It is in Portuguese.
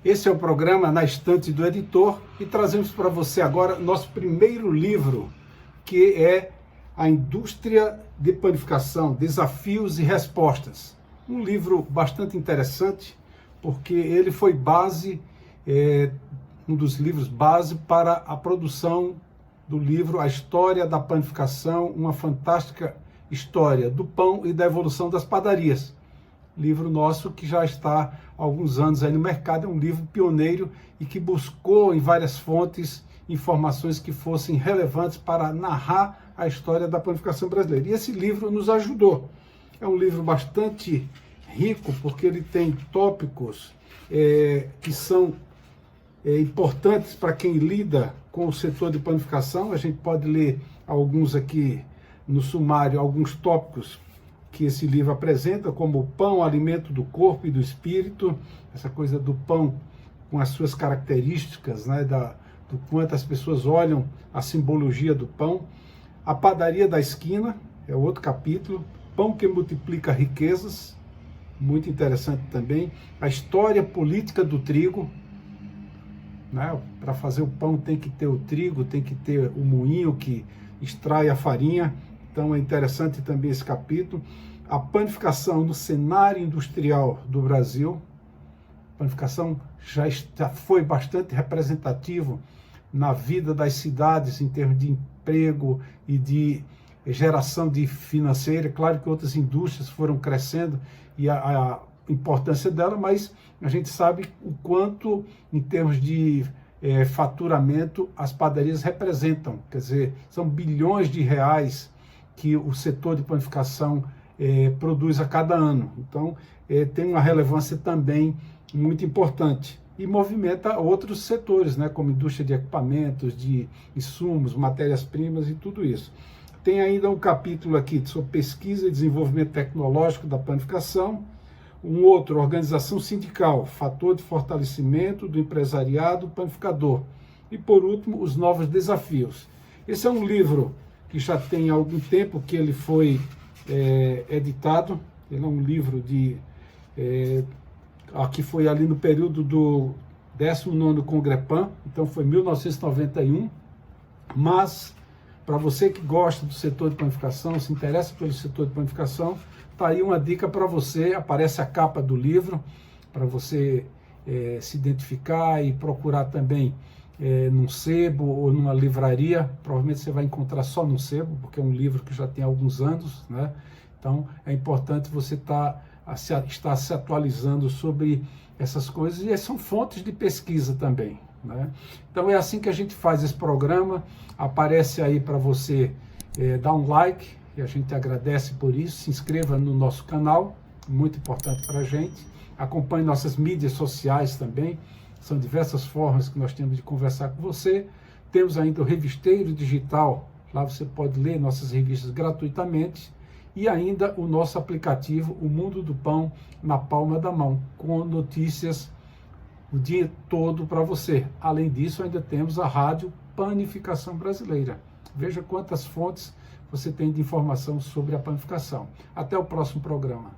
Esse é o programa Na Estante do Editor e trazemos para você agora nosso primeiro livro, que é A Indústria de Panificação, Desafios e Respostas. Um livro bastante interessante, porque ele foi um dos livros base para a produção do livro A História da Panificação, uma fantástica história do pão e da evolução das padarias. Livro nosso que já está há alguns anos aí no mercado, é um livro pioneiro e que buscou em várias fontes informações que fossem relevantes para narrar a história da panificação brasileira. E esse livro nos ajudou. É um livro bastante rico, porque ele tem tópicos que são importantes para quem lida com o setor de panificação. A gente pode ler alguns aqui no sumário, alguns tópicos que esse livro apresenta, como o pão, alimento do corpo e do espírito, essa coisa do pão com as suas características, né, do quanto as pessoas olham a simbologia do pão. A padaria da esquina é outro capítulo, pão que multiplica riquezas, muito interessante também. A história política do trigo, né? Para fazer o pão tem que ter o trigo, tem que ter o moinho que extrai a farinha. Então é interessante também esse capítulo. A panificação no cenário industrial do Brasil. A panificação já foi bastante representativo na vida das cidades em termos de emprego e de geração de financeira. Claro que outras indústrias foram crescendo e a importância dela, mas a gente sabe o quanto, em termos de faturamento, as padarias representam. Quer dizer, são bilhões de reais que o setor de panificação produz a cada ano. Então, tem uma relevância também muito importante. E movimenta outros setores, né, como indústria de equipamentos, de insumos, matérias-primas e tudo isso. Tem ainda um capítulo aqui sobre pesquisa e desenvolvimento tecnológico da panificação. Um outro, organização sindical, fator de fortalecimento do empresariado panificador. E, por último, os novos desafios. Esse é um livro que já tem algum tempo que ele foi editado. Ele é um livro que foi ali no período do 19º Congrepan, então foi 1991, mas para você que gosta do setor de panificação, se interessa pelo setor de panificação, está aí uma dica para você. Aparece a capa do livro, para você se identificar e procurar também num sebo ou numa livraria. Provavelmente você vai encontrar só no sebo, porque é um livro que já tem alguns anos, né? Então é importante você estar se atualizando sobre essas coisas, e são fontes de pesquisa também, né? Então é assim que a gente faz esse programa. Aparece aí para você dar um like, e a gente agradece por isso. Se inscreva no nosso canal, muito importante para a gente. Acompanhe nossas mídias sociais também, são diversas formas que nós temos de conversar com você. Temos ainda o Revisteiro Digital, lá você pode ler nossas revistas gratuitamente, e ainda o nosso aplicativo, O Mundo do Pão na Palma da Mão, com notícias o dia todo para você. Além disso, ainda temos a Rádio Panificação Brasileira. Veja quantas fontes você tem de informação sobre a panificação. Até o próximo programa.